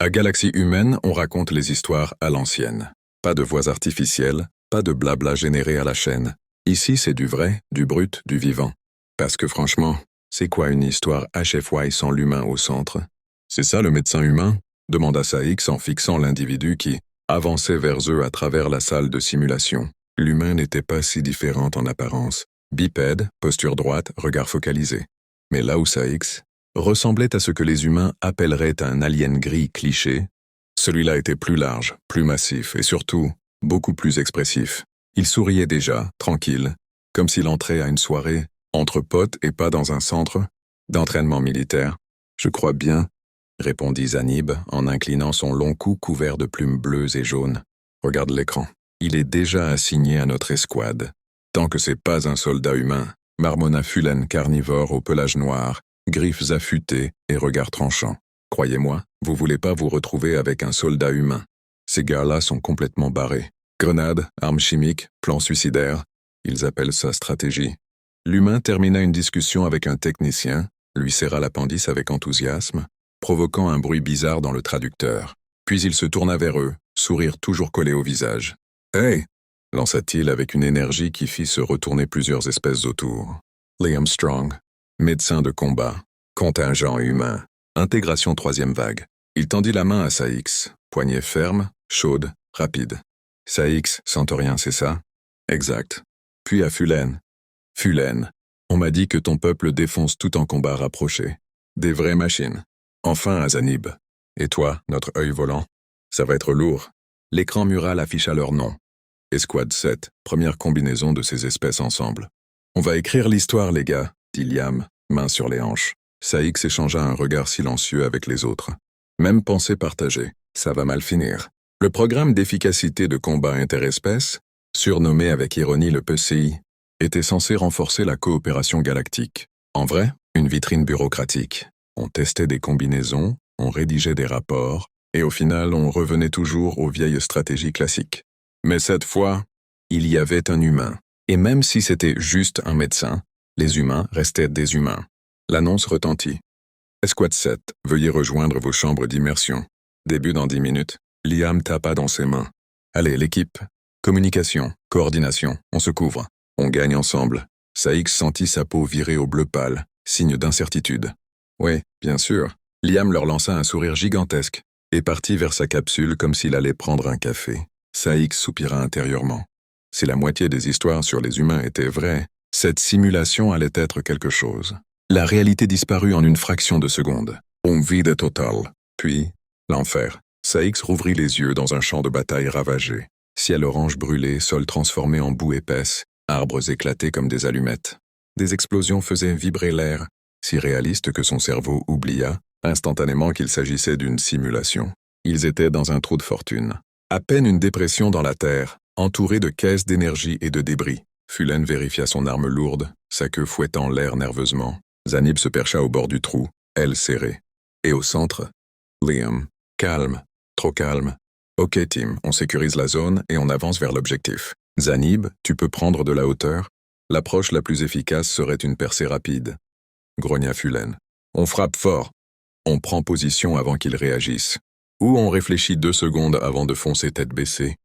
À Galaxie Humaine, on raconte les histoires à l'ancienne. Pas de voix artificielles, pas de blabla généré à la chaîne. Ici, c'est du vrai, du brut, du vivant. Parce que franchement, c'est quoi une histoire HFY sans l'humain au centre? C'est ça le médecin humain? Demanda Saïx en fixant l'individu qui avançait vers eux à travers la salle de simulation. L'humain n'était pas si différent en apparence. Bipède, posture droite, regard focalisé. Mais là où Saïx ressemblait à ce que les humains appelleraient un alien gris cliché, celui-là était plus large, plus massif et surtout beaucoup plus expressif. Il souriait déjà, tranquille, comme s'il entrait à une soirée entre potes et pas dans un centre d'entraînement militaire. Je crois bien, répondit Zanib en inclinant son long cou couvert de plumes bleues et jaunes. Regarde l'écran. Il est déjà assigné à notre escouade. Tant que c'est pas un soldat humain, marmonna Fulen carnivore au pelage noir, griffes affûtées et regard tranchant. Croyez-moi, vous voulez pas vous retrouver avec un soldat humain. Ces gars-là sont complètement barrés. Grenades, armes chimiques, plans suicidaires, ils appellent ça stratégie. L'humain termina une discussion avec un technicien, lui serra l'appendice avec enthousiasme, provoquant un bruit bizarre dans le traducteur. Puis il se tourna vers eux, sourire toujours collé au visage. « Hey !» lança-t-il avec une énergie qui fit se retourner plusieurs espèces autour. Liam Strong, médecin de combat, contingent humain, intégration 3e vague. Il tendit la main à Saïx, poignée ferme, chaude, rapide. Saïx, Centaurien, c'est ça? Exact. Puis à Fulen. Fulen, on m'a dit que ton peuple défonce tout en combat rapproché. Des vraies machines. Enfin à Zanib. Et toi, notre œil volant? Ça va être lourd. L'écran mural afficha leur nom. Escouade 7, première combinaison de ces espèces ensemble. On va écrire l'histoire, les gars, dit Liam, main sur les hanches. Saïx échangea un regard silencieux avec les autres. Même pensée partagée, ça va mal finir. Le programme d'efficacité de combat interespèces, surnommé avec ironie le PCI, était censé renforcer la coopération galactique. En vrai, une vitrine bureaucratique. On testait des combinaisons, on rédigeait des rapports, et au final, on revenait toujours aux vieilles stratégies classiques. Mais cette fois, il y avait un humain. Et même si c'était juste un médecin, les humains restaient des humains. L'annonce retentit. Escouade 7, veuillez rejoindre vos chambres d'immersion. Début dans 10 minutes. Liam tapa dans ses mains. Allez, l'équipe. Communication, coordination, on se couvre. On gagne ensemble. Saïx sentit sa peau virer au bleu pâle, signe d'incertitude. Oui, bien sûr. Liam leur lança un sourire gigantesque et partit vers sa capsule comme s'il allait prendre un café. Saïx soupira intérieurement. Si la moitié des histoires sur les humains étaient vraies, cette simulation allait être quelque chose. La réalité disparut en une fraction de seconde. On vide total. Puis, l'enfer. Saïx rouvrit les yeux dans un champ de bataille ravagé. Ciel orange brûlé, sol transformé en boue épaisse, arbres éclatés comme des allumettes. Des explosions faisaient vibrer l'air, si réaliste que son cerveau oublia instantanément qu'il s'agissait d'une simulation. Ils étaient dans un trou de fortune. À peine une dépression dans la terre, entourée de caisses d'énergie et de débris. Fulen vérifia son arme lourde, sa queue fouettant l'air nerveusement. Zanib se percha au bord du trou, ailes serrées. Et au centre, Liam, calme, trop calme. Ok Tim, on sécurise la zone et on avance vers l'objectif. Zanib, tu peux prendre de la hauteur? L'approche la plus efficace serait une percée rapide. Grogna Fulen. On frappe fort. On prend position avant qu'il réagisse. Ou on réfléchit 2 secondes avant de foncer tête baissée.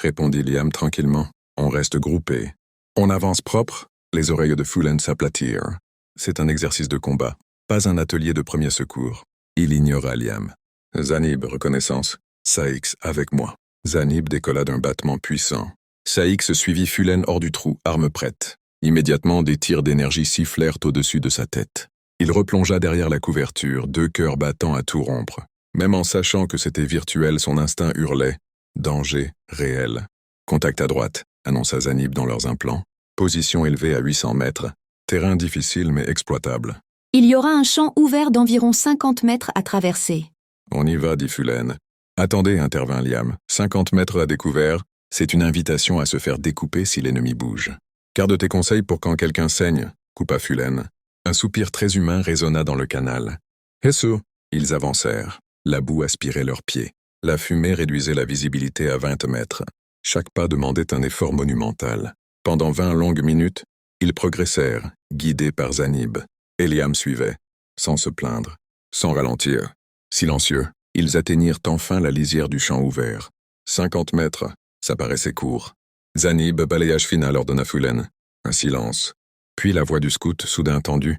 Répondit Liam tranquillement. On reste groupé. On avance propre, les oreilles de Fulen s'aplatirent. C'est un exercice de combat, pas un atelier de premier secours. Il ignora Liam. Zanib, reconnaissance. Saïx, avec moi. Zanib décolla d'un battement puissant. Saïx suivit Fulen hors du trou, arme prête. Immédiatement, des tirs d'énergie sifflèrent au-dessus de sa tête. Il replongea derrière la couverture, 2 cœurs battant à tout rompre. Même en sachant que c'était virtuel, son instinct hurlait. Danger réel. Contact à droite, annonça Zanib dans leurs implants. Position élevée à 800 mètres. Terrain difficile mais exploitable. Il y aura un champ ouvert d'environ 50 mètres à traverser. On y va, dit Fulen. Attendez, intervint Liam. 50 mètres à découvert, c'est une invitation à se faire découper si l'ennemi bouge. Garde tes conseils pour quand quelqu'un saigne, coupa Fulen. Un soupir très humain résonna dans le canal. Hesso. Ils avancèrent. La boue aspirait leurs pieds. La fumée réduisait la visibilité à 20 mètres. Chaque pas demandait un effort monumental. Pendant 20 longues minutes, ils progressèrent, guidés par Zanib. Et Liam suivait, sans se plaindre, sans ralentir, silencieux. Ils atteignirent enfin la lisière du champ ouvert. 50 mètres, ça paraissait court. Zanib, balayage final, ordonna Fulen. Un silence. Puis la voix du scout, soudain tendue.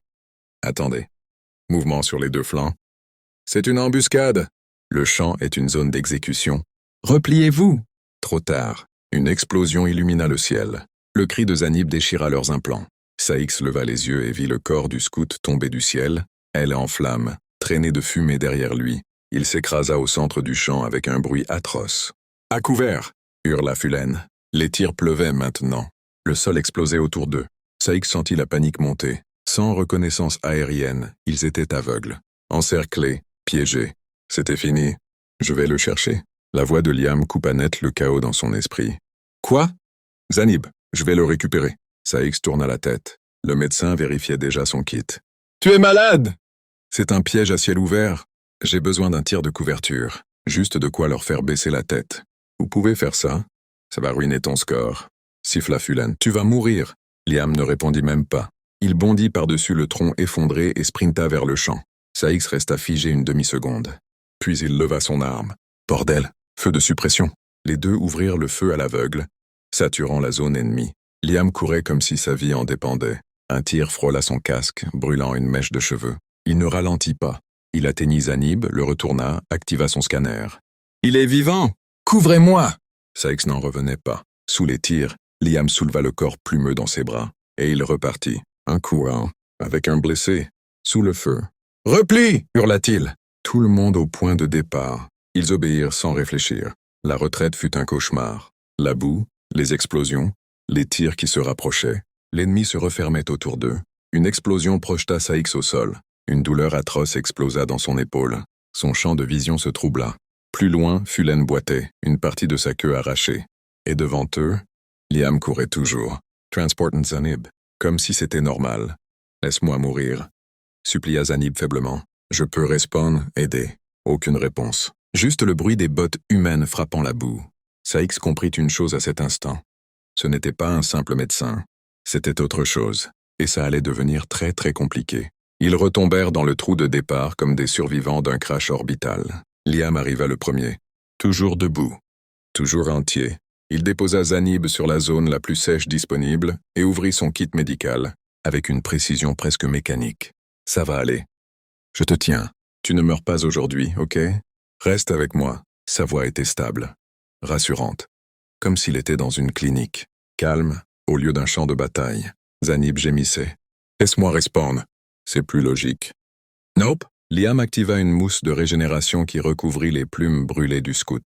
Attendez. Mouvement sur les deux flancs. C'est une embuscade. Le champ est une zone d'exécution. Repliez-vous. Trop tard. Une explosion illumina le ciel. Le cri de Zanib déchira leurs implants. Saïx leva les yeux et vit le corps du scout tomber du ciel, elle en flammes, traînée de fumée derrière lui. Il s'écrasa au centre du champ avec un bruit atroce. « À couvert !» hurla Fulen. Les tirs pleuvaient maintenant. Le sol explosait autour d'eux. Saïx sentit la panique monter. Sans reconnaissance aérienne, ils étaient aveugles. Encerclés, piégés. C'était fini. Je vais le chercher. La voix de Liam coupa net le chaos dans son esprit. Quoi? Zanib, je vais le récupérer. Saïx tourna la tête. Le médecin vérifiait déjà son kit. Tu es malade! C'est un piège à ciel ouvert. J'ai besoin d'un tir de couverture. Juste de quoi leur faire baisser la tête. Vous pouvez faire ça? Ça va ruiner ton score. Siffla Fulen. Tu vas mourir. Liam ne répondit même pas. Il bondit par-dessus le tronc effondré et sprinta vers le champ. Saïx resta figé une demi-seconde. Puis il leva son arme. Bordel, feu de suppression. Les deux ouvrirent le feu à l'aveugle, saturant la zone ennemie. Liam courait comme si sa vie en dépendait. Un tir frôla son casque, brûlant une mèche de cheveux. Il ne ralentit pas. Il atteignit Zanib, le retourna, activa son scanner. « Il est vivant! Couvrez-moi » Saïx n'en revenait pas. Sous les tirs, Liam souleva le corps plumeux dans ses bras, et il repartit, un courant, avec un blessé, sous le feu. « Repli » hurla-t-il. Tout le monde au point de départ. Ils obéirent sans réfléchir. La retraite fut un cauchemar. La boue, les explosions, les tirs qui se rapprochaient. L'ennemi se refermait autour d'eux. Une explosion projeta Saïx au sol. Une douleur atroce explosa dans son épaule. Son champ de vision se troubla. Plus loin, Fulen boitait, une partie de sa queue arrachée. Et devant eux, Liam courait toujours. Transportant Zanib, comme si c'était normal. « Laisse-moi mourir », supplia Zanib faiblement. « Je peux respawn, aider. » Aucune réponse. Juste le bruit des bottes humaines frappant la boue. Saïx comprit une chose à cet instant. Ce n'était pas un simple médecin. C'était autre chose. Et ça allait devenir très très compliqué. Ils retombèrent dans le trou de départ comme des survivants d'un crash orbital. Liam arriva le premier. Toujours debout. Toujours entier. Il déposa Zanib sur la zone la plus sèche disponible et ouvrit son kit médical, avec une précision presque mécanique. « Ça va aller. Je te tiens. Tu ne meurs pas aujourd'hui, ok? Reste avec moi. » Sa voix était stable, rassurante, comme s'il était dans une clinique. Calme, au lieu d'un champ de bataille. Zanib gémissait. « Laisse-moi respawn. C'est plus logique. » Nope. Liam activa une mousse de régénération qui recouvrit les plumes brûlées du scout.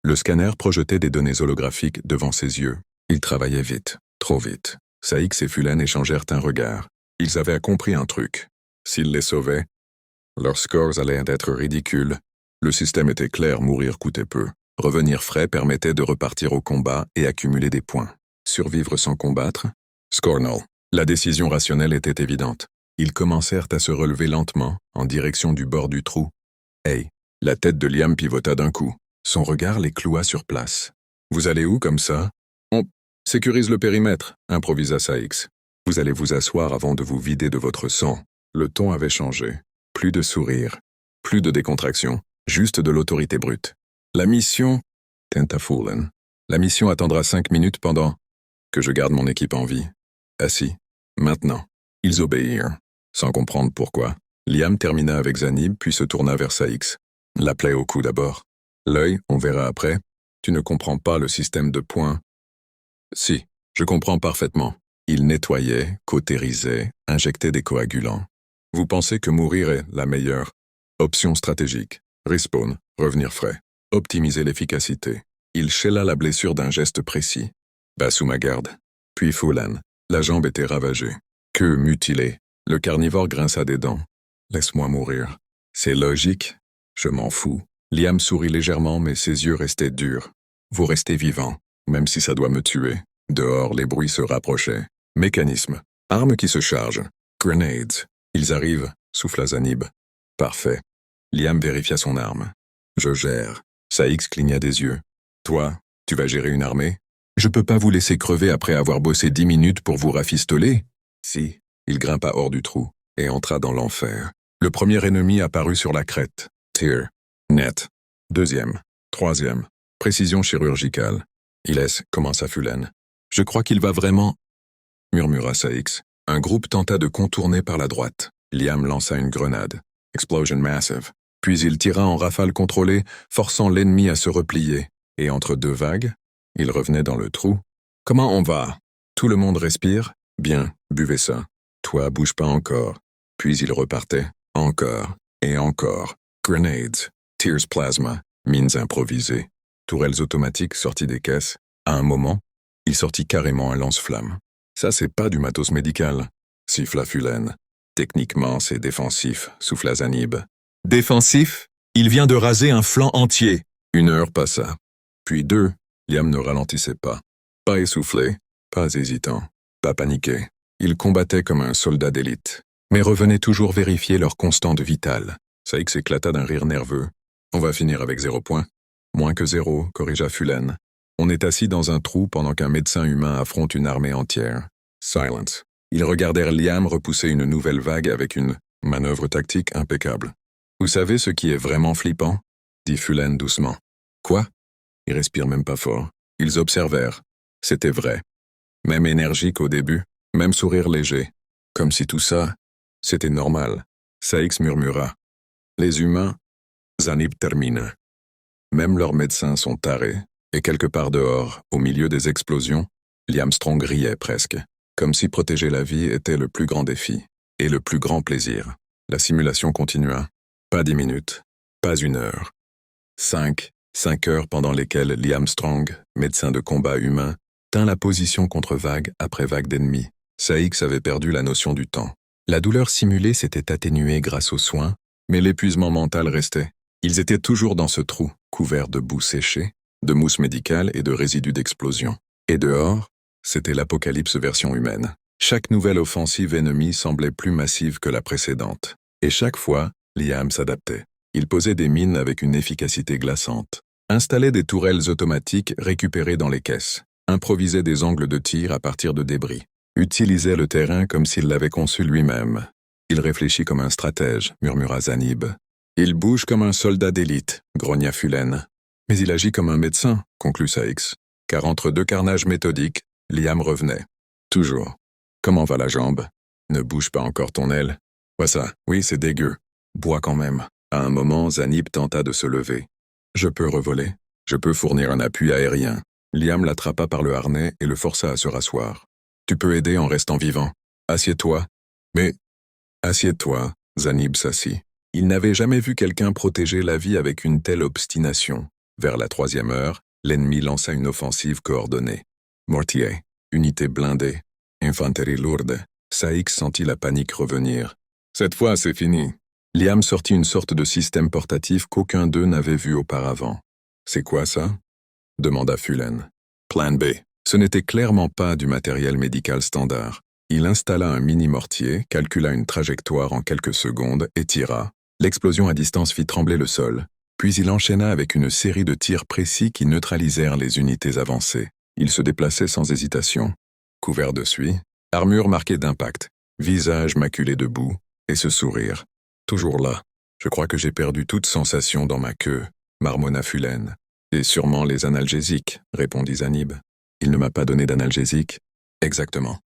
Le scanner projetait des données holographiques devant ses yeux. Il travaillait vite, trop vite. Saïx et Fulen échangèrent un regard. Ils avaient compris un truc. S'ils les sauvaient, leurs scores allaient être ridicules. Le système était clair, mourir coûtait peu. Revenir frais permettait de repartir au combat et accumuler des points. Survivre sans combattre? Score null. La décision rationnelle était évidente. Ils commencèrent à se relever lentement, en direction du bord du trou. Hey, la tête de Liam pivota d'un coup. Son regard les cloua sur place. Vous allez où comme ça? On sécurise le périmètre, improvisa Saïx. Vous allez vous asseoir avant de vous vider de votre sang. Le ton avait changé. Plus de sourire, plus de décontraction, juste de l'autorité brute. La mission, tenta Fulen. La mission attendra 5 minutes pendant que je garde mon équipe en vie. Assis. Maintenant. Ils obéirent. Sans comprendre pourquoi, Liam termina avec Zanib puis se tourna vers Saïx. La plaie au cou d'abord. L'œil, on verra après. Tu ne comprends pas le système de points. Si, je comprends parfaitement. Il nettoyait, cautérisait, injectait des coagulants. Vous pensez que mourir est la meilleure option stratégique. Respawn, revenir frais, optimiser l'efficacité. Il scella la blessure d'un geste précis. Bas sous ma garde. Puis Fulen. La jambe était ravagée. Queue mutilée. Le carnivore grinça des dents. Laisse-moi mourir. C'est logique. Je m'en fous. Liam sourit légèrement, mais ses yeux restaient durs. Vous restez vivant, même si ça doit me tuer. Dehors, les bruits se rapprochaient. Mécanisme. Armes qui se chargent. Grenades. Ils arrivent, souffla Zanib. Parfait. Liam vérifia son arme. Je gère. Saïx cligna des yeux. Toi, tu vas gérer une armée? Je peux pas vous laisser crever après avoir bossé 10 minutes pour vous rafistoler? Si. Il grimpa hors du trou et entra dans l'enfer. Le premier ennemi apparut sur la crête. Tyr. Net. Deuxième. Troisième. Précision chirurgicale. Il laisse, commença Fulen. Je crois qu'il va vraiment, murmura Saïx. Un groupe tenta de contourner par la droite. Liam lança une grenade. Explosion massive. Puis il tira en rafale contrôlée, forçant l'ennemi à se replier. Et entre deux vagues, il revenait dans le trou. Comment on va? Tout le monde respire? Bien, buvez ça. Toi, bouge pas encore. Puis il repartait. Encore. Et encore. Grenades. Tears plasma. Mines improvisées. Tourelles automatiques sorties des caisses. À un moment, il sortit carrément un lance-flamme. Ça, c'est pas du matos médical, siffla Fulen. Techniquement, c'est défensif, souffla Zanib. Défensif? Il vient de raser un flanc entier. 1 heure passa. Puis 2, Liam ne ralentissait pas. Pas essoufflé, pas hésitant, pas paniqué. Il combattait comme un soldat d'élite, mais revenait toujours vérifier leur constante vitale. Saïx éclata d'un rire nerveux. On va finir avec 0 points. Moins que 0, corrigea Fulen. On est assis dans un trou pendant qu'un médecin humain affronte une armée entière. Silence. Ils regardèrent Liam repousser une nouvelle vague avec une manœuvre tactique impeccable. Vous savez ce qui est vraiment flippant? Dit Fulen doucement. Quoi? Ils respirent même pas fort. Ils observèrent. C'était vrai. Même énergique au début, même sourire léger. Comme si tout ça, c'était normal. Saïx murmura. Les humains, Zanib termine. Même leurs médecins sont tarés. Et quelque part dehors, au milieu des explosions, Liam Strong riait presque, comme si protéger la vie était le plus grand défi, et le plus grand plaisir. La simulation continua. Pas 10 minutes, pas 1 heure. 5 heures pendant lesquelles Liam Strong, médecin de combat humain, tint la position contre vague après vague d'ennemis. Saïx avait perdu la notion du temps. La douleur simulée s'était atténuée grâce aux soins, mais l'épuisement mental restait. Ils étaient toujours dans ce trou, couvert de boue séchée, de mousse médicale et de résidus d'explosion. Et dehors, c'était l'apocalypse version humaine. Chaque nouvelle offensive ennemie semblait plus massive que la précédente. Et chaque fois, Liam s'adaptait. Il posait des mines avec une efficacité glaçante, installait des tourelles automatiques récupérées dans les caisses, improvisait des angles de tir à partir de débris, utilisait le terrain comme s'il l'avait conçu lui-même. Il réfléchit comme un stratège, murmura Zanib. Il bouge comme un soldat d'élite, grogna Fulen. Mais il agit comme un médecin, conclut Saïx, car entre 2 carnages méthodiques, Liam revenait. Toujours. Comment va la jambe? Ne bouge pas encore ton aile. Vois ça, oui, c'est dégueu. Bois quand même. À un moment, Zanib tenta de se lever. Je peux revoler. Je peux fournir un appui aérien. Liam l'attrapa par le harnais et le força à se rasseoir. Tu peux aider en restant vivant. Assieds-toi. Mais... Assieds-toi, Zanib s'assit. Il n'avait jamais vu quelqu'un protéger la vie avec une telle obstination. Vers la 3e heure, l'ennemi lança une offensive coordonnée. Mortier, unité blindée, infanterie lourde. Saïx sentit la panique revenir. Cette fois, c'est fini. Liam sortit une sorte de système portatif qu'aucun d'eux n'avait vu auparavant. C'est quoi ça? Demanda Fulen. Plan B. Ce n'était clairement pas du matériel médical standard. Il installa un mini-mortier, calcula une trajectoire en quelques secondes et tira. L'explosion à distance fit trembler le sol. Puis il enchaîna avec une série de tirs précis qui neutralisèrent les unités avancées. Il se déplaçait sans hésitation. Couvert de suie, armure marquée d'impact, visage maculé de boue, et ce sourire. Toujours là. Je crois que j'ai perdu toute sensation dans ma queue, marmonna Fulen. Et sûrement les analgésiques, répondit Zanib. Il ne m'a pas donné d'analgésique. Exactement.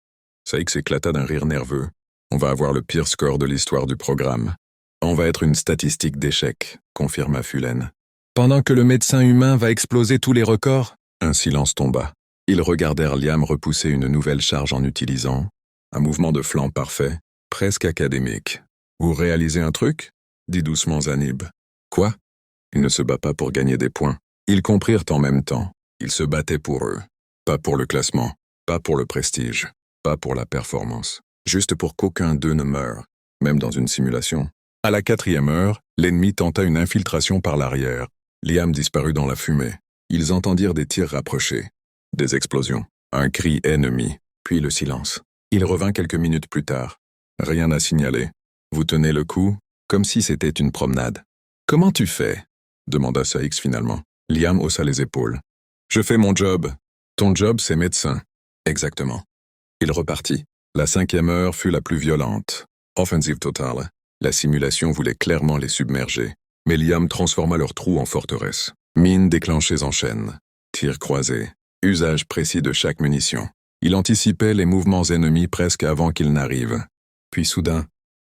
Saïx éclata d'un rire nerveux. On va avoir le pire score de l'histoire du programme. On va être une statistique d'échec, confirma Fulen. Pendant que le médecin humain va exploser tous les records? Un silence tomba. Ils regardèrent Liam repousser une nouvelle charge en utilisant un mouvement de flanc parfait, presque académique. Vous réalisez un truc? Dit doucement Zanib. Quoi? Il ne se bat pas pour gagner des points. Ils comprirent en même temps. Il se battait pour eux. Pas pour le classement, pas pour le prestige, pas pour la performance. Juste pour qu'aucun d'eux ne meure, même dans une simulation. À la 4e heure, l'ennemi tenta une infiltration par l'arrière. Liam disparut dans la fumée. Ils entendirent des tirs rapprochés. Des explosions. Un cri ennemi. Puis le silence. Il revint quelques minutes plus tard. Rien à signaler. Vous tenez le coup, comme si c'était une promenade. Comment tu fais? Demanda Saïx finalement. Liam haussa les épaules. Je fais mon job. Ton job, c'est médecin. Exactement. Il repartit. La 5e heure fut la plus violente. Offensive totale. La simulation voulait clairement les submerger. Mais Liam transforma leur trou en forteresse. Mines déclenchées en chaîne. Tirs croisés. Usage précis de chaque munition. Il anticipait les mouvements ennemis presque avant qu'ils n'arrivent. Puis soudain,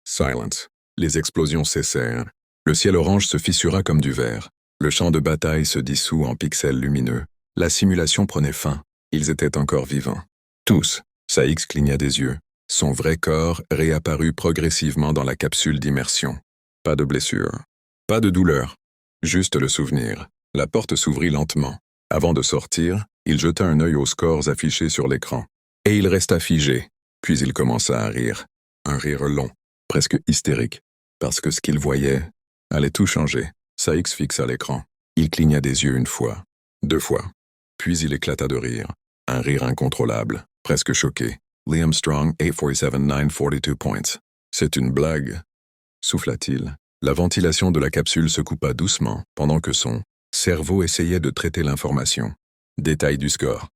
silence. Les explosions cessèrent. Le ciel orange se fissura comme du verre. Le champ de bataille se dissout en pixels lumineux. La simulation prenait fin. Ils étaient encore vivants. Tous. Saïx cligna des yeux. Son vrai corps réapparut progressivement dans la capsule d'immersion. Pas de blessure. Pas de douleur. Juste le souvenir. La porte s'ouvrit lentement. Avant de sortir, il jeta un œil aux scores affichés sur l'écran. Et il resta figé. Puis il commença à rire. Un rire long, presque hystérique. Parce que ce qu'il voyait allait tout changer. Saïx fixa l'écran. Il cligna des yeux une fois. 2 fois. Puis il éclata de rire. Un rire incontrôlable, presque choqué. Liam Strong, 847-942 points. C'est une blague, souffla-t-il. La ventilation de la capsule se coupa doucement pendant que son cerveau essayait de traiter l'information. Détail du score.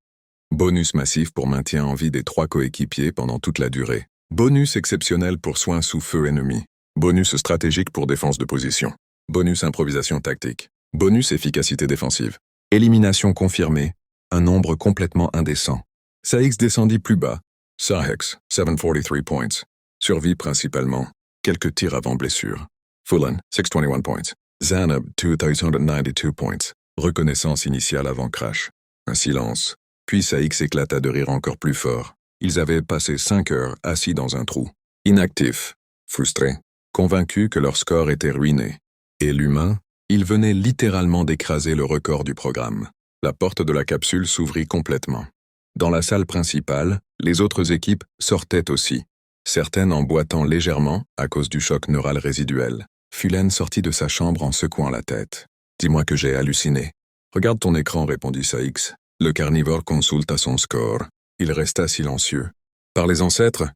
Bonus massif pour maintien en vie des 3 coéquipiers pendant toute la durée. Bonus exceptionnel pour soins sous feu ennemi. Bonus stratégique pour défense de position. Bonus improvisation tactique. Bonus efficacité défensive. Élimination confirmée. Un nombre complètement indécent. Saïx descendit plus bas. Sahex, 743 points. Survie principalement. Quelques tirs avant blessure. Fullen, 621 points. Zanab, 292 points. Reconnaissance initiale avant crash. Un silence. Puis Saïx éclata de rire encore plus fort. Ils avaient passé 5 heures assis dans un trou. Inactifs. Frustrés. Convaincus que leur score était ruiné. Et l'humain, il venait littéralement d'écraser le record du programme. La porte de la capsule s'ouvrit complètement. Dans la salle principale, les autres équipes sortaient aussi. Certaines en boitant légèrement à cause du choc neural résiduel. Fullen sortit de sa chambre en secouant la tête. « Dis-moi que j'ai halluciné. »« Regarde ton écran, répondit Saïx. Le carnivore consulta son score. Il resta silencieux. Par les ancêtres,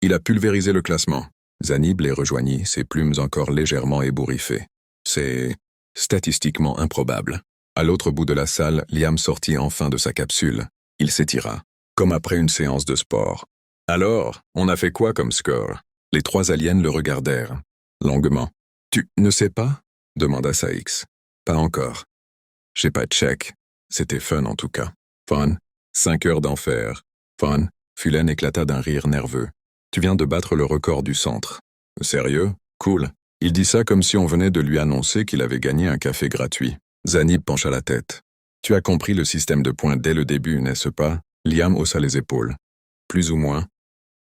il a pulvérisé le classement. Zanib les rejoignit, ses plumes encore légèrement ébouriffées. C'est statistiquement improbable. À l'autre bout de la salle, Liam sortit enfin de sa capsule. Il s'étira, comme après une séance de sport. « Alors, on a fait quoi comme score ?» Les 3 aliens le regardèrent, longuement. « Tu ne sais pas ?» demanda Saïx. « Pas encore. J'ai pas de check. C'était fun en tout cas. Fun. 5 heures d'enfer. Fun. » Fullen éclata d'un rire nerveux. « Tu viens de battre le record du centre. »« Sérieux? Cool. » Il dit ça comme si on venait de lui annoncer qu'il avait gagné un café gratuit. Zanib pencha la tête. « Tu as compris le système de points dès le début, n'est-ce pas ?» Liam haussa les épaules. « Plus ou moins.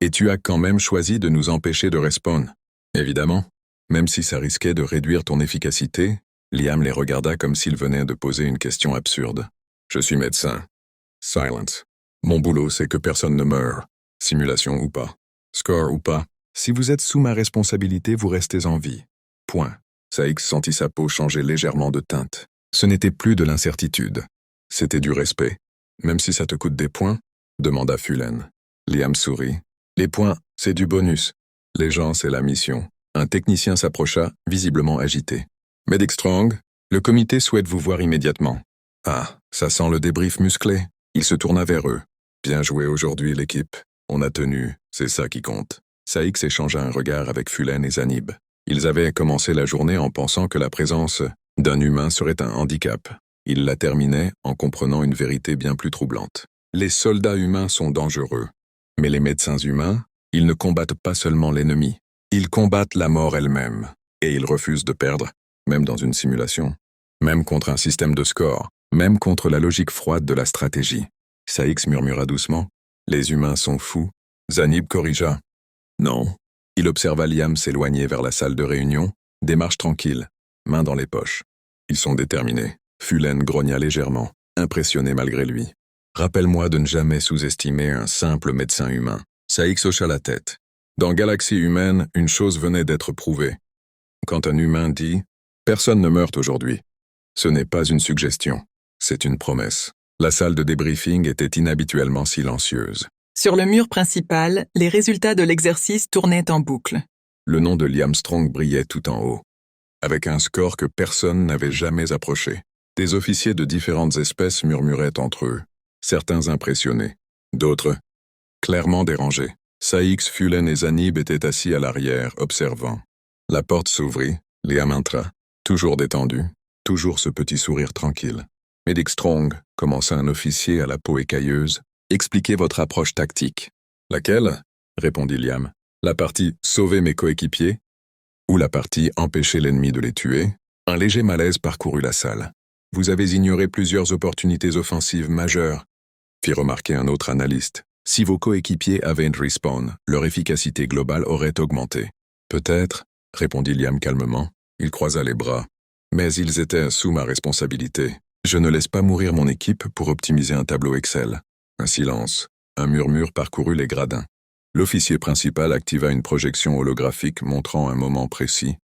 Et tu as quand même choisi de nous empêcher de respawn. » « Évidemment. Même si ça risquait de réduire ton efficacité, » Liam les regarda comme s'il venait de poser une question absurde. « Je suis médecin. » Silence. « Mon boulot, c'est que personne ne meure. Simulation ou pas. Score ou pas. Si vous êtes sous ma responsabilité, vous restez en vie. Point. » Saïx sentit sa peau changer légèrement de teinte. Ce n'était plus de l'incertitude. C'était du respect. « Même si ça te coûte des points ?» demanda Fullen. Liam sourit. « Les points, c'est du bonus. Les gens, c'est la mission. » Un technicien s'approcha, visiblement agité. « Medic Strong, le comité souhaite vous voir immédiatement. » Ah, ça sent le débrief musclé. Il se tourna vers eux. « Bien joué aujourd'hui, l'équipe. On a tenu, c'est ça qui compte. » Saïx échangea un regard avec Fullen et Zanib. Ils avaient commencé la journée en pensant que la présence d'un humain serait un handicap. Ils la terminaient en comprenant une vérité bien plus troublante. Les soldats humains sont dangereux. Mais les médecins humains, ils ne combattent pas seulement l'ennemi. Ils combattent la mort elle-même. Et ils refusent de perdre, même dans une simulation. Même contre un système de score. Même contre la logique froide de la stratégie. Saïx murmura doucement. Les humains sont fous. Zanib corrigea. Non. Il observa Liam s'éloigner vers la salle de réunion, démarche tranquille, mains dans les poches. Ils sont déterminés. Fullen grogna légèrement, impressionné malgré lui. Rappelle-moi de ne jamais sous-estimer un simple médecin humain. Saïx hocha la tête. Dans Galaxie humaine, une chose venait d'être prouvée. Quand un humain dit « Personne ne meurt aujourd'hui », ce n'est pas une suggestion, c'est une promesse. La salle de débriefing était inhabituellement silencieuse. Sur le mur principal, les résultats de l'exercice tournaient en boucle. Le nom de Liam Strong brillait tout en haut, avec un score que personne n'avait jamais approché. Des officiers de différentes espèces murmuraient entre eux, certains impressionnés, d'autres clairement dérangés. Saïx, Fullen et Zanib étaient assis à l'arrière, observant. La porte s'ouvrit, Liam entra. Toujours détendu, toujours ce petit sourire tranquille. Medic Strong, commença un officier à la peau écailleuse, expliquez votre approche tactique. Laquelle? Répondit Liam. La partie sauver mes coéquipiers? Ou la partie empêcher l'ennemi de les tuer? Un léger malaise parcourut la salle. Vous avez ignoré plusieurs opportunités offensives majeures, fit remarquer un autre analyste. Si vos coéquipiers avaient une respawn, leur efficacité globale aurait augmenté. Peut-être, répondit Liam calmement. Il croisa les bras. Mais ils étaient sous ma responsabilité. Je ne laisse pas mourir mon équipe pour optimiser un tableau Excel. Un silence. Un murmure parcourut les gradins. L'officier principal activa une projection holographique montrant un moment précis,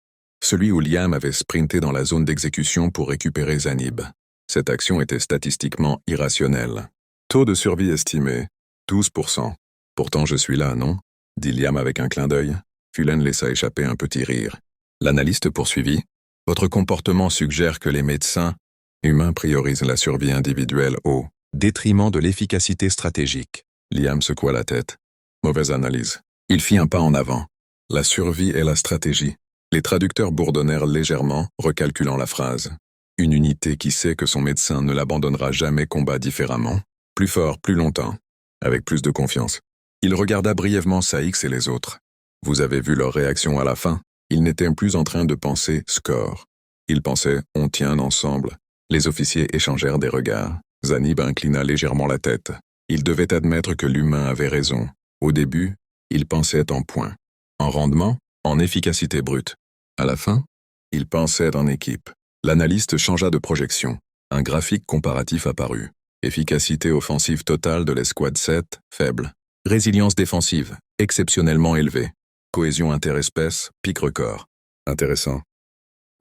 celui où Liam avait sprinté dans la zone d'exécution pour récupérer Zanib. Cette action était statistiquement irrationnelle. Taux de survie estimé, 12%. Pourtant je suis là, non? Dit Liam avec un clin d'œil. Fullen laissa échapper un petit rire. L'analyste poursuivit. Votre comportement suggère que les médecins humains priorisent la survie individuelle au détriment de l'efficacité stratégique. Liam secoua la tête. Mauvaise analyse. Il fit un pas en avant. La survie est la stratégie. Les traducteurs bourdonnèrent légèrement, recalculant la phrase. Une unité qui sait que son médecin ne l'abandonnera jamais combat différemment. Plus fort, plus longtemps. Avec plus de confiance. Il regarda brièvement Saïx et les autres. Vous avez vu leur réaction à la fin. Ils n'étaient plus en train de penser score. Ils pensaient on tient ensemble. Les officiers échangèrent des regards. Zanib inclina légèrement la tête. Il devait admettre que l'humain avait raison. Au début, il pensait en points. En rendement, en efficacité brute. À la fin, il pensait en équipe. L'analyste changea de projection. Un graphique comparatif apparut. Efficacité offensive totale de l'escouade 7, faible. Résilience défensive, exceptionnellement élevée. Cohésion interespèce, pic record. Intéressant,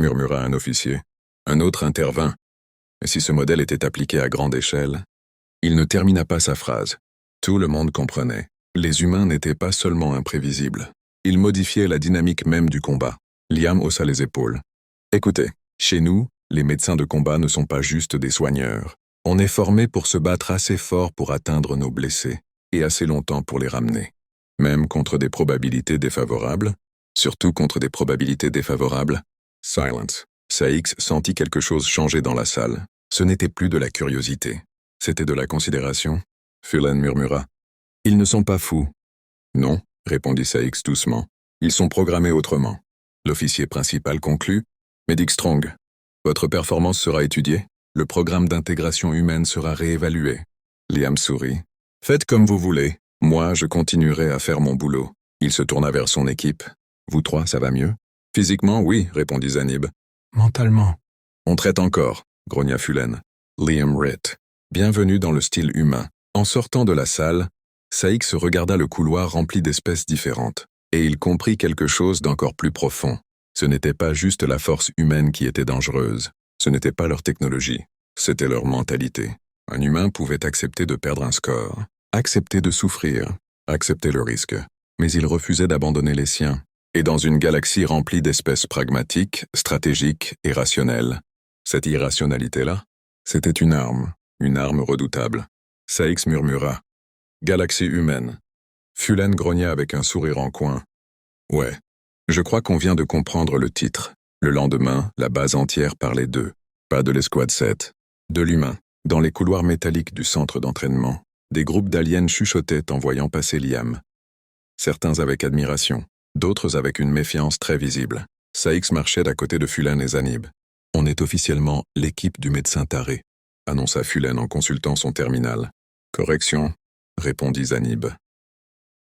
murmura un officier. Un autre intervint. Et si ce modèle était appliqué à grande échelle? Il ne termina pas sa phrase. Tout le monde comprenait. Les humains n'étaient pas seulement imprévisibles. Ils modifiaient la dynamique même du combat. Liam haussa les épaules. Écoutez, chez nous, les médecins de combat ne sont pas juste des soigneurs. On est formés pour se battre assez fort pour atteindre nos blessés, et assez longtemps pour les ramener. Même contre des probabilités défavorables, surtout contre des probabilités défavorables. Silence. Saïx sentit quelque chose changer dans la salle. Ce n'était plus de la curiosité. C'était de la considération. Fullen murmura. Ils ne sont pas fous. Non, répondit Saïx doucement. Ils sont programmés autrement. L'officier principal conclut. Medic Strong, votre performance sera étudiée. Le programme d'intégration humaine sera réévalué. Liam sourit. Faites comme vous voulez. Moi, je continuerai à faire mon boulot. Il se tourna vers son équipe. Vous trois, ça va mieux? Physiquement, oui, répondit Zanib. Mentalement. On traite encore, grogna Fullen. Liam Ritt. Bienvenue dans le style humain. En sortant de la salle, Saïx regarda le couloir rempli d'espèces différentes, et il comprit quelque chose d'encore plus profond. Ce n'était pas juste la force humaine qui était dangereuse. Ce n'était pas leur technologie. C'était leur mentalité. Un humain pouvait accepter de perdre un score, accepter de souffrir, accepter le risque. Mais il refusait d'abandonner les siens. Et dans une galaxie remplie d'espèces pragmatiques, stratégiques et rationnelles, cette irrationalité-là, c'était une arme redoutable. Saïx murmura. Galaxie humaine. Fullen grogna avec un sourire en coin. Ouais, je crois qu'on vient de comprendre le titre. Le lendemain, la base entière parlait d'eux. Pas de l'escouade 7, de l'humain. Dans les couloirs métalliques du centre d'entraînement, des groupes d'aliens chuchotaient en voyant passer Liam. Certains avec admiration, d'autres avec une méfiance très visible. Saïx marchait à côté de Fullen et Zanib. On est officiellement l'équipe du médecin taré, annonça Fullen en consultant son terminal. Correction, répondit Zanib.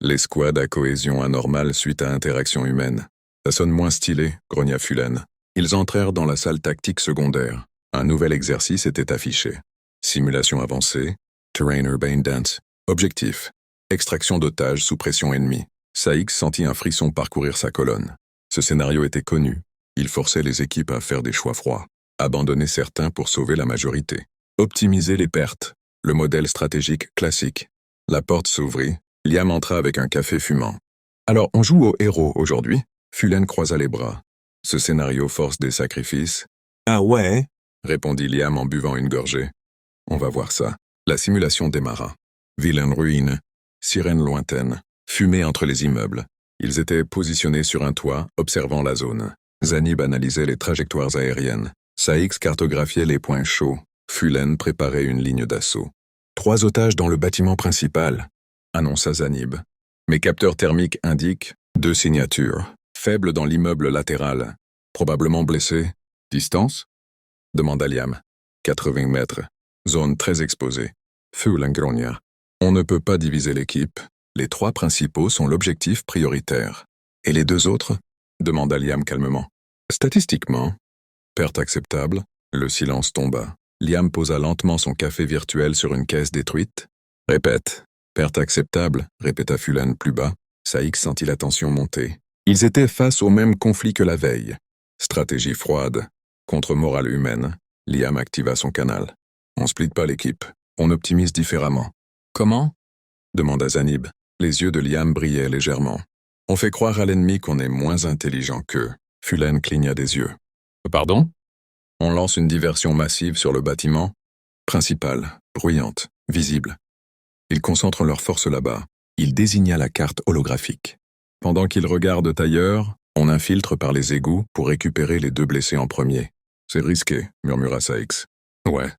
L'escouade à cohésion anormale suite à interaction humaine. Ça sonne moins stylé, grogna Fullen. Ils entrèrent dans la salle tactique secondaire. Un nouvel exercice était affiché. Simulation avancée, terrain urbain dense. Objectif. Extraction d'otages sous pression ennemie. Saïx sentit un frisson parcourir sa colonne. Ce scénario était connu. Il forçait les équipes à faire des choix froids. Abandonner certains pour sauver la majorité. Optimiser les pertes. Le modèle stratégique classique. La porte s'ouvrit. Liam entra avec un café fumant. Alors, on joue au héros aujourd'hui? Fullen croisa les bras. Ce scénario force des sacrifices. Ah ouais? Répondit Liam en buvant une gorgée. On va voir ça. La simulation démarra. Ville en ruine. Sirène lointaine. Fumée entre les immeubles. Ils étaient positionnés sur un toit, observant la zone. Zanib analysait les trajectoires aériennes. Saïx cartographiait les points chauds. Fulen préparait une ligne d'assaut. 3 otages dans le bâtiment principal, annonça Zanib. Mes capteurs thermiques indiquent 2 signatures, faibles dans l'immeuble latéral, probablement blessés. Distance? Demanda Liam. 80 mètres. Zone très exposée. Fulen grogna. On ne peut pas diviser l'équipe. Les 3 principaux sont l'objectif prioritaire. Et les 2 autres? Demanda Liam calmement. Statistiquement. Perte acceptable. Le silence tomba. Liam posa lentement son café virtuel sur une caisse détruite. Répète. Perte acceptable, répéta Fulen plus bas. Saïx sentit la tension monter. Ils étaient face au même conflit que la veille. Stratégie froide. Contre morale humaine. Liam activa son canal. On split pas l'équipe. On optimise différemment. Comment? Demanda Zanib. Les yeux de Liam brillaient légèrement. On fait croire à l'ennemi qu'on est moins intelligent qu'eux. Fulen cligna des yeux. Pardon? On lance une diversion massive sur le bâtiment principal, bruyante, visible. Ils concentrent leurs forces là-bas. Il désigna la carte holographique. Pendant qu'ils regardent ailleurs, on infiltre par les égouts pour récupérer les 2 blessés en premier. C'est risqué, murmura Saïx. Ouais,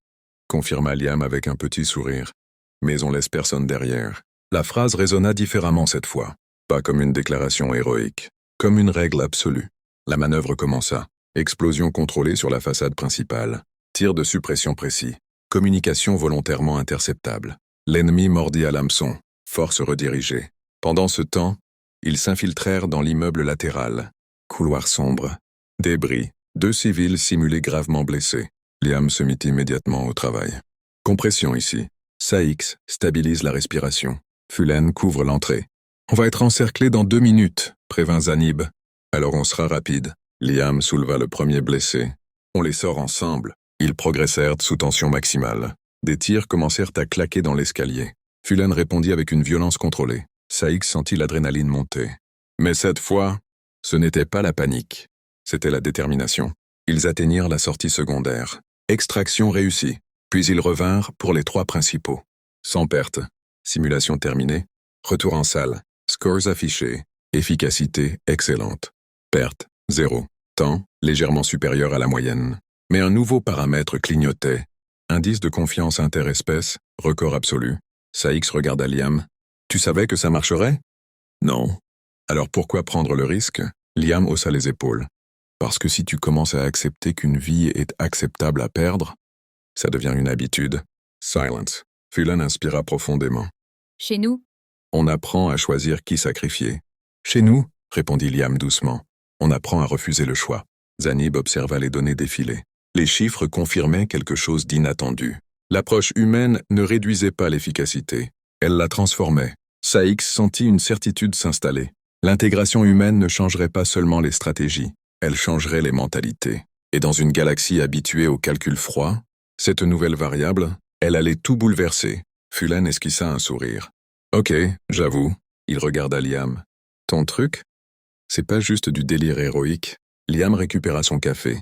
confirma Liam avec un petit sourire. Mais on laisse personne derrière. La phrase résonna différemment cette fois. Pas comme une déclaration héroïque, comme une règle absolue. La manœuvre commença. Explosion contrôlée sur la façade principale. Tir de suppression précis. Communication volontairement interceptable. L'ennemi mordit à l'hameçon. Force redirigée. Pendant ce temps, ils s'infiltrèrent dans l'immeuble latéral. Couloir sombre. Débris. 2 civils simulés gravement blessés. Liam se mit immédiatement au travail. Compression ici. Saïx stabilise la respiration. Fulen couvre l'entrée. On va être encerclés dans 2 minutes, prévint Zanib. Alors on sera rapide. Liam souleva le premier blessé. On les sort ensemble. Ils progressèrent sous tension maximale. Des tirs commencèrent à claquer dans l'escalier. Fulen répondit avec une violence contrôlée. Saïx sentit l'adrénaline monter. Mais cette fois, ce n'était pas la panique. C'était la détermination. Ils atteignirent la sortie secondaire. Extraction réussie. Puis ils revinrent pour les 3 principaux. Sans perte. Simulation terminée. Retour en salle. Scores affichés. Efficacité excellente. Perte. 0. Temps, légèrement supérieur à la moyenne. Mais un nouveau paramètre clignotait. Indice de confiance interespèce, record absolu. Saïx regarda Liam. Tu savais que ça marcherait? Non. Alors pourquoi prendre le risque? Liam haussa les épaules. Parce que si tu commences à accepter qu'une vie est acceptable à perdre, ça devient une habitude. Silence. Fulen inspira profondément. Chez nous? On apprend à choisir qui sacrifier. Chez nous, répondit Liam doucement. On apprend à refuser le choix. Zanib observa les données défiler. Les chiffres confirmaient quelque chose d'inattendu. L'approche humaine ne réduisait pas l'efficacité. Elle la transformait. Saïx sentit une certitude s'installer. L'intégration humaine ne changerait pas seulement les stratégies, elle changerait les mentalités. Et dans une galaxie habituée au calcul froid, cette nouvelle variable, elle allait tout bouleverser. Fulen esquissa un sourire. Ok, j'avoue. Il regarda Liam. Ton truc? C'est pas juste du délire héroïque. Liam récupéra son café.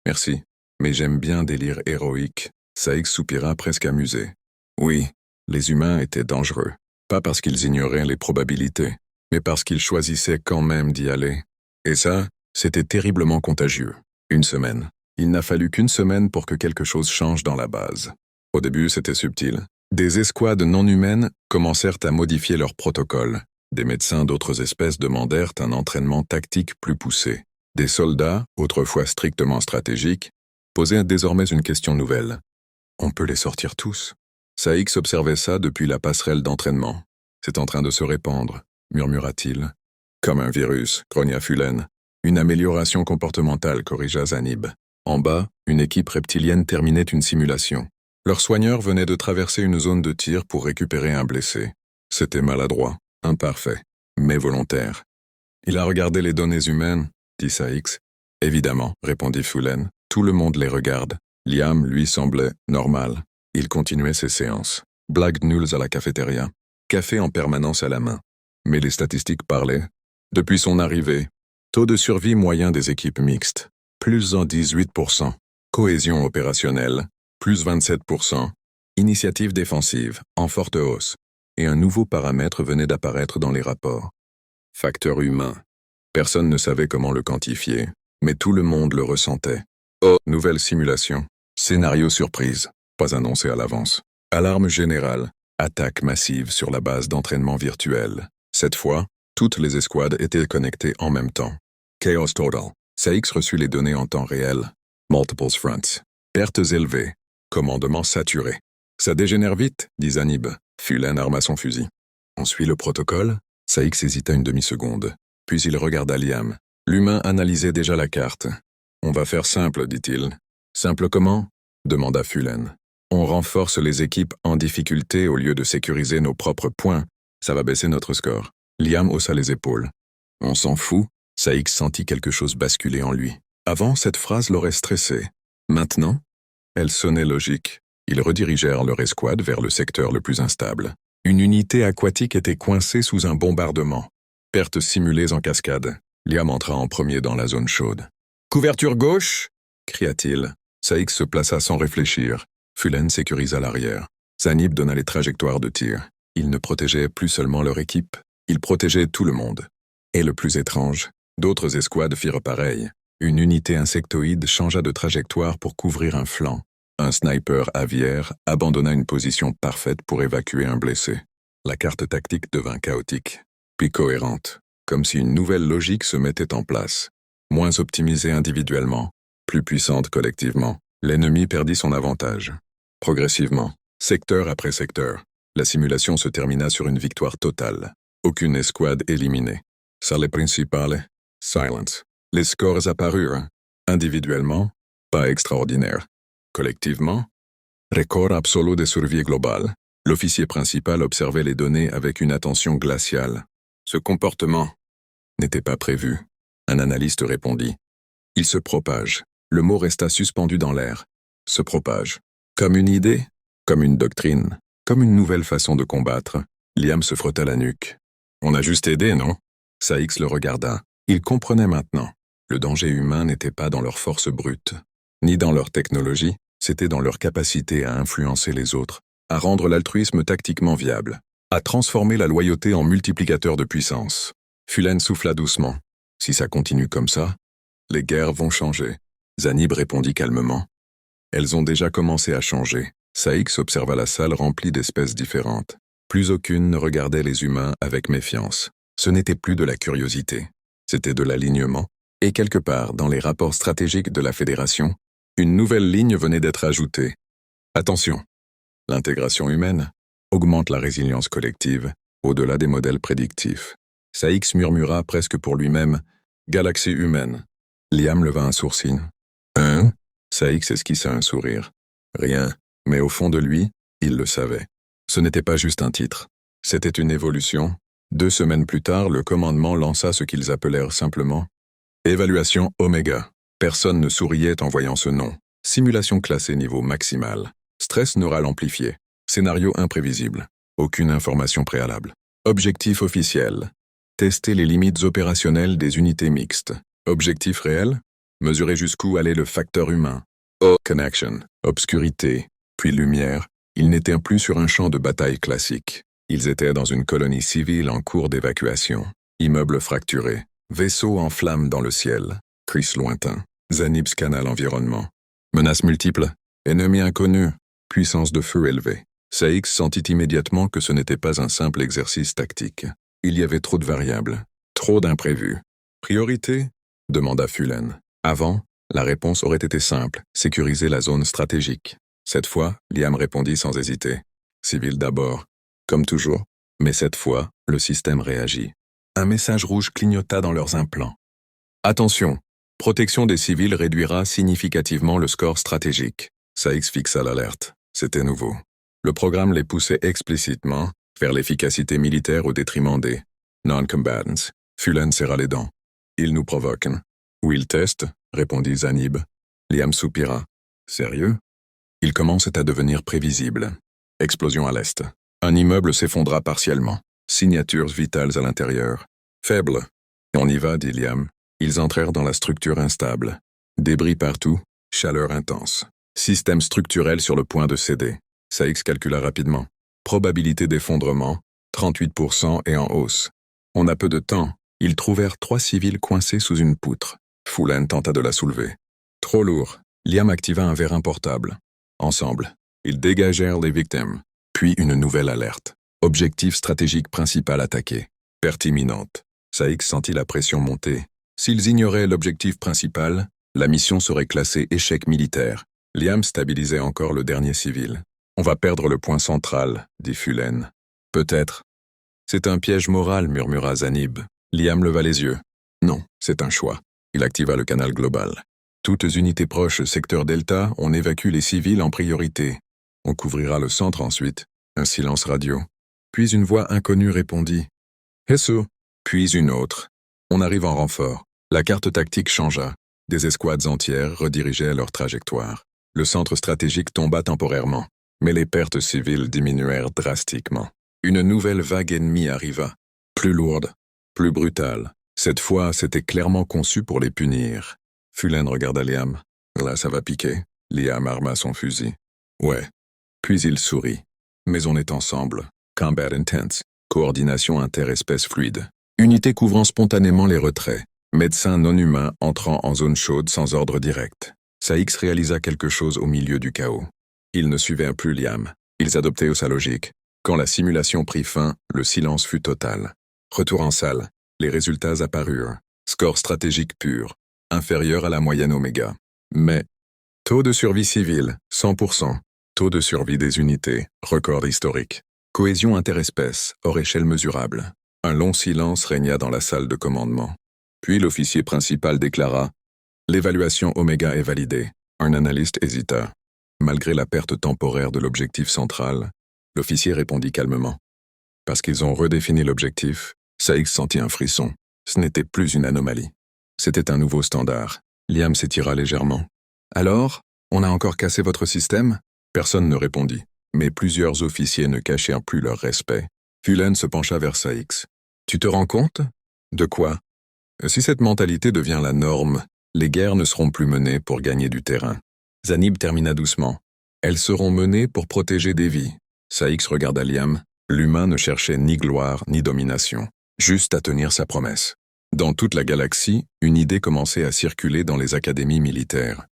Merci, mais j'aime bien délire héroïque. Saïx soupira presque amusé. Oui, les humains étaient dangereux. Pas parce qu'ils ignoraient les probabilités, mais parce qu'ils choisissaient quand même d'y aller. Et ça, c'était terriblement contagieux. 1 semaine. Il n'a fallu qu'1 semaine pour que quelque chose change dans la base. Au début, c'était subtil. Des escouades non humaines commencèrent à modifier leurs protocoles. Des médecins d'autres espèces demandèrent un entraînement tactique plus poussé. Des soldats, autrefois strictement stratégiques, posaient désormais une question nouvelle. On peut les sortir tous. Saïx observait ça depuis la passerelle d'entraînement. C'est en train de se répandre, murmura-t-il. Comme un virus, grogna Fulen. Une amélioration comportementale, corrigea Zanib. En bas, une équipe reptilienne terminait une simulation. Leurs soigneurs venaient de traverser une zone de tir pour récupérer un blessé. C'était maladroit, imparfait, mais volontaire. Il a regardé les données humaines, dit Saïx. Évidemment, répondit Fulen. Tout le monde les regarde. Liam, lui, semblait normal. Il continuait ses séances. Blagues nulles à la cafétéria. Café en permanence à la main. Mais les statistiques parlaient. Depuis son arrivée, taux de survie moyen des équipes mixtes, plus 18%. Cohésion opérationnelle, plus 27%. Initiative défensive, en forte hausse. Et un nouveau paramètre venait d'apparaître dans les rapports. Facteur humain. Personne ne savait comment le quantifier. Mais tout le monde le ressentait. Oh, nouvelle simulation. Scénario surprise. Pas annoncé à l'avance. Alarme générale. Attaque massive sur la base d'entraînement virtuel. Cette fois, toutes les escouades étaient connectées en même temps. Chaos total. SAIX reçut les données en temps réel. Multiples fronts. Pertes élevées. Commandement saturé. Ça dégénère vite, dit Zanib. Fulen arma son fusil. On suit le protocole? SAIX hésita une demi-seconde. Puis il regarda Liam. L'humain analysait déjà la carte. On va faire simple, dit-il. Simple comment? Demanda Fulen. On renforce les équipes en difficulté au lieu de sécuriser nos propres points. Ça va baisser notre score. Liam haussa les épaules. On s'en fout? SAIX sentit quelque chose basculer en lui. Avant, cette phrase l'aurait stressé. Maintenant? Elle sonnait logique. Ils redirigèrent leur escouade vers le secteur le plus instable. Une unité aquatique était coincée sous un bombardement. Pertes simulées en cascade. Liam entra en premier dans la zone chaude. « Couverture gauche !» cria-t-il. SAIX se plaça sans réfléchir. Fulen sécurisa l'arrière. Zanib donna les trajectoires de tir. Ils ne protégeaient plus seulement leur équipe, ils protégeaient tout le monde. Et le plus étrange, d'autres escouades firent pareil. Une unité insectoïde changea de trajectoire pour couvrir un flanc. Un sniper aviaire abandonna une position parfaite pour évacuer un blessé. La carte tactique devint chaotique, puis cohérente, comme si une nouvelle logique se mettait en place. Moins optimisée individuellement, plus puissante collectivement, l'ennemi perdit son avantage. Progressivement, secteur après secteur, la simulation se termina sur une victoire totale. Aucune escouade éliminée. Sale principale, silence. Les scores apparurent. Individuellement, pas extraordinaire. Collectivement, record absolu de survie globale. L'officier principal observait les données avec une attention glaciale. Ce comportement n'était pas prévu. Un analyste répondit. Il se propage. Le mot resta suspendu dans l'air. Se propage. Comme une idée, comme une doctrine, comme une nouvelle façon de combattre. Liam se frotta la nuque. On a juste aidé, non? SAIX le regarda. Il comprenait maintenant. Le danger humain n'était pas dans leur force brute, ni dans leur technologie, c'était dans leur capacité à influencer les autres, à rendre l'altruisme tactiquement viable, à transformer la loyauté en multiplicateur de puissance. Fulen souffla doucement. Si ça continue comme ça, les guerres vont changer. Zanib répondit calmement. Elles ont déjà commencé à changer. SAIX observa la salle remplie d'espèces différentes. Plus aucune ne regardait les humains avec méfiance. Ce n'était plus de la curiosité. C'était de l'alignement. Et quelque part, dans les rapports stratégiques de la Fédération, une nouvelle ligne venait d'être ajoutée. Attention, l'intégration humaine augmente la résilience collective au-delà des modèles prédictifs. SAIX murmura presque pour lui-même « Galaxie humaine ». Liam leva un sourcil. « Hein ?» SAIX esquissa un sourire. Rien, mais au fond de lui, il le savait. Ce n'était pas juste un titre. C'était une évolution. 2 semaines plus tard, le commandement lança ce qu'ils appelèrent simplement Évaluation Oméga. Personne ne souriait en voyant ce nom. Simulation classée niveau maximal. Stress neural amplifié. Scénario imprévisible. Aucune information préalable. Objectif officiel. Tester les limites opérationnelles des unités mixtes. Objectif réel. Mesurer jusqu'où allait le facteur humain. Connection. Obscurité. Puis lumière. Ils n'étaient plus sur un champ de bataille classique. Ils étaient dans une colonie civile en cours d'évacuation. Immeubles fracturés. Vaisseaux en flammes dans le ciel. Cris lointain. Zanib scanna l'environnement. Menaces multiples. Ennemis inconnus. Puissance de feu élevée. SAIX sentit immédiatement que ce n'était pas un simple exercice tactique. Il y avait trop de variables. Trop d'imprévus. Priorité? Demanda Fulen. Avant, la réponse aurait été simple. Sécuriser la zone stratégique. Cette fois, Liam répondit sans hésiter. Civil d'abord. Comme toujours. Mais cette fois, le système réagit. Un message rouge clignota dans leurs implants. Attention, protection des civils réduira significativement le score stratégique. SAIX fixa l'alerte. C'était nouveau. Le programme les poussait explicitement vers l'efficacité militaire au détriment des non-combatants. Fulen serra les dents. Ils nous provoquent. Ou ils testent, répondit Zanib. Liam soupira. Sérieux? Ils commencent à devenir prévisibles. Explosion à l'est. Un immeuble s'effondra partiellement. Signatures vitales à l'intérieur. Faible. On y va, dit Liam. Ils entrèrent dans la structure instable. Débris partout, chaleur intense. Système structurel sur le point de céder. SAIX calcula rapidement. Probabilité d'effondrement, 38% et en hausse. On a peu de temps. Ils trouvèrent 3 civils coincés sous une poutre. Fulan tenta de la soulever. Trop lourd. Liam activa un vérin portable. Ensemble, ils dégagèrent les victimes. Puis une nouvelle alerte. Objectif stratégique principal attaqué. Perte imminente. Saïx sentit la pression monter. S'ils ignoraient l'objectif principal, la mission serait classée échec militaire. Liam stabilisait encore le dernier civil. On va perdre le point central, dit Fulan. Peut-être. C'est un piège moral, murmura Zanib. Liam leva les yeux. Non, c'est un choix. Il activa le canal global. Toutes unités proches secteur Delta, on évacue les civils en priorité. On couvrira le centre ensuite. Un silence radio. Puis une voix inconnue répondit. Hesso. Puis une autre. On arrive en renfort. La carte tactique changea. Des escouades entières redirigeaient leur trajectoire. Le centre stratégique tomba temporairement. Mais les pertes civiles diminuèrent drastiquement. Une nouvelle vague ennemie arriva. Plus lourde, plus brutale. Cette fois, c'était clairement conçu pour les punir. Fulan regarda Liam. Là, ça va piquer. Liam arma son fusil. Ouais. Puis il sourit. Mais on est ensemble. Combat intense. Coordination interespèce fluide. Unité couvrant spontanément les retraits. Médecins non humains entrant en zone chaude sans ordre direct. Saïx réalisa quelque chose au milieu du chaos. Ils ne suivaient plus Liam. Ils adoptaient sa logique. Quand la simulation prit fin, le silence fut total. Retour en salle. Les résultats apparurent. Score stratégique pur. Inférieur à la moyenne Oméga. Mais, taux de survie civile, 100%. Taux de survie des unités, record historique. Cohésion interespèce, hors échelle mesurable. Un long silence régna dans la salle de commandement. Puis l'officier principal déclara « L'évaluation Oméga est validée ». Un analyste hésita. Malgré la perte temporaire de l'objectif central, l'officier répondit calmement. Parce qu'ils ont redéfini l'objectif, Saïx sentit un frisson. Ce n'était plus une anomalie. C'était un nouveau standard. Liam s'étira légèrement. « Alors, on a encore cassé votre système ?» Personne ne répondit, mais plusieurs officiers ne cachèrent plus leur respect. Fulan se pencha vers Saïx. « Tu te rends compte ? » ?»« De quoi ? » ?»« Si cette mentalité devient la norme, les guerres ne seront plus menées pour gagner du terrain. » Zanib termina doucement. « Elles seront menées pour protéger des vies. » Saïx regarda Liam. L'humain ne cherchait ni gloire ni domination, juste à tenir sa promesse. Dans toute la galaxie, une idée commençait à circuler dans les académies militaires.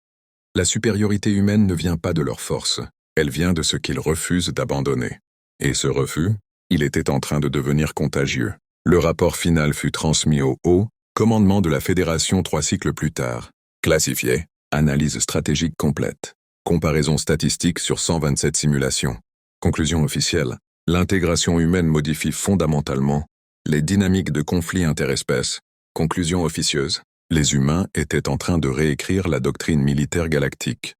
La supériorité humaine ne vient pas de leur force, elle vient de ce qu'ils refusent d'abandonner. Et ce refus, il était en train de devenir contagieux. Le rapport final fut transmis au haut commandement de la Fédération 3 cycles plus tard. Classifié, analyse stratégique complète. Comparaison statistique sur 127 simulations. Conclusion officielle, l'intégration humaine modifie fondamentalement les dynamiques de conflit interespèces. Conclusion officieuse, les humains étaient en train de réécrire la doctrine militaire galactique.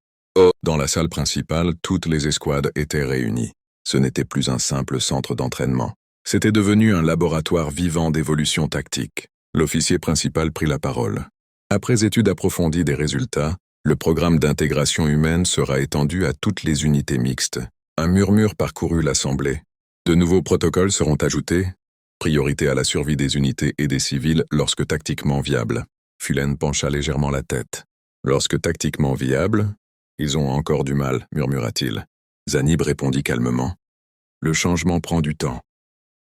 Dans la salle principale, toutes les escouades étaient réunies. Ce n'était plus un simple centre d'entraînement. C'était devenu un laboratoire vivant d'évolution tactique. L'officier principal prit la parole. Après étude approfondie des résultats, le programme d'intégration humaine sera étendu à toutes les unités mixtes. Un murmure parcourut l'assemblée. De nouveaux protocoles seront ajoutés. Priorité à la survie des unités et des civils lorsque tactiquement viable. Fulan pencha légèrement la tête. Lorsque tactiquement viable, ils ont encore du mal, murmura-t-il. Zanib répondit calmement. Le changement prend du temps.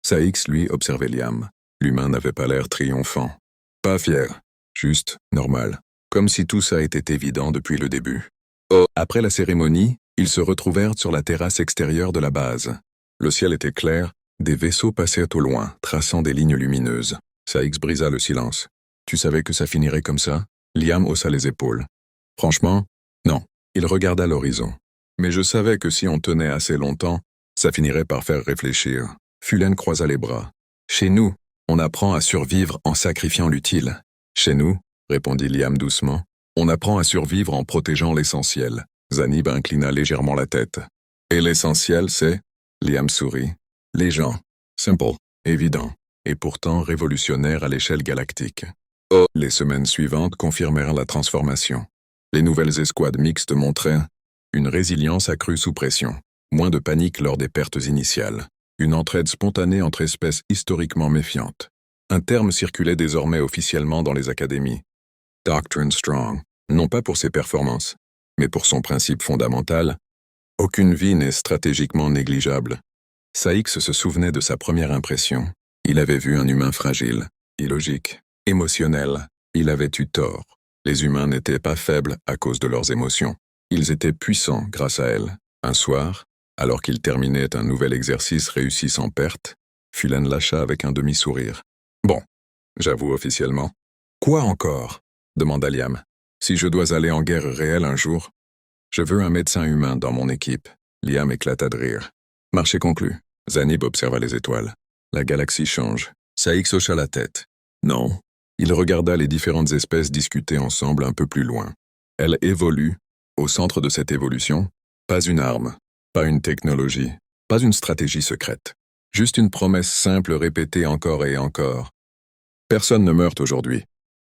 Saïx, lui, observait Liam. L'humain n'avait pas l'air triomphant. Pas fier, juste normal. Comme si tout ça était évident depuis le début. Après la cérémonie, ils se retrouvèrent sur la terrasse extérieure de la base. Le ciel était clair, des vaisseaux passaient au loin, traçant des lignes lumineuses. Saïx brisa le silence. Tu savais que ça finirait comme ça ? Liam haussa les épaules. Franchement, non. Il regarda l'horizon. Mais je savais que si on tenait assez longtemps, ça finirait par faire réfléchir. Fulan croisa les bras. Chez nous, on apprend à survivre en sacrifiant l'utile. Chez nous, répondit Liam doucement, on apprend à survivre en protégeant l'essentiel. Zanib inclina légèrement la tête. Et l'essentiel, c'est... Liam sourit. Les gens. Simple, évident, et pourtant révolutionnaire à l'échelle galactique. Les semaines suivantes confirmèrent la transformation. Les nouvelles escouades mixtes montraient une résilience accrue sous pression, moins de panique lors des pertes initiales, une entraide spontanée entre espèces historiquement méfiantes. Un terme circulait désormais officiellement dans les académies. Doctrine Strong, non pas pour ses performances, mais pour son principe fondamental. Aucune vie n'est stratégiquement négligeable. Saïx se souvenait de sa première impression. Il avait vu un humain fragile, illogique, émotionnel. Il avait eu tort. Les humains n'étaient pas faibles à cause de leurs émotions. Ils étaient puissants grâce à elles. Un soir, alors qu'ils terminaient un nouvel exercice réussi sans perte, Phulen lâcha avec un demi-sourire. « Bon, j'avoue officiellement. »« Quoi encore ?» demanda Liam. « Si je dois aller en guerre réelle un jour, je veux un médecin humain dans mon équipe. » Liam éclata de rire. Marché conclu. Zanib observa les étoiles. La galaxie change. Saïx hocha la tête. Non. Il regarda les différentes espèces discuter ensemble un peu plus loin. Elles évoluent. Au centre de cette évolution, pas une arme, pas une technologie, pas une stratégie secrète. Juste une promesse simple répétée encore et encore. Personne ne meurt aujourd'hui.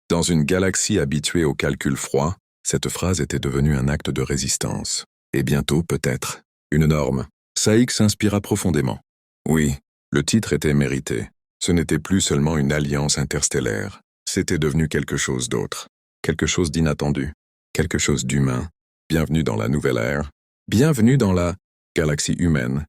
Dans une galaxie habituée au calcul froid, cette phrase était devenue un acte de résistance. Et bientôt, peut-être, une norme. Saïx s'inspira profondément. Oui, le titre était mérité. Ce n'était plus seulement une alliance interstellaire. C'était devenu quelque chose d'autre. Quelque chose d'inattendu. Quelque chose d'humain. Bienvenue dans la nouvelle ère. Bienvenue dans la galaxie humaine.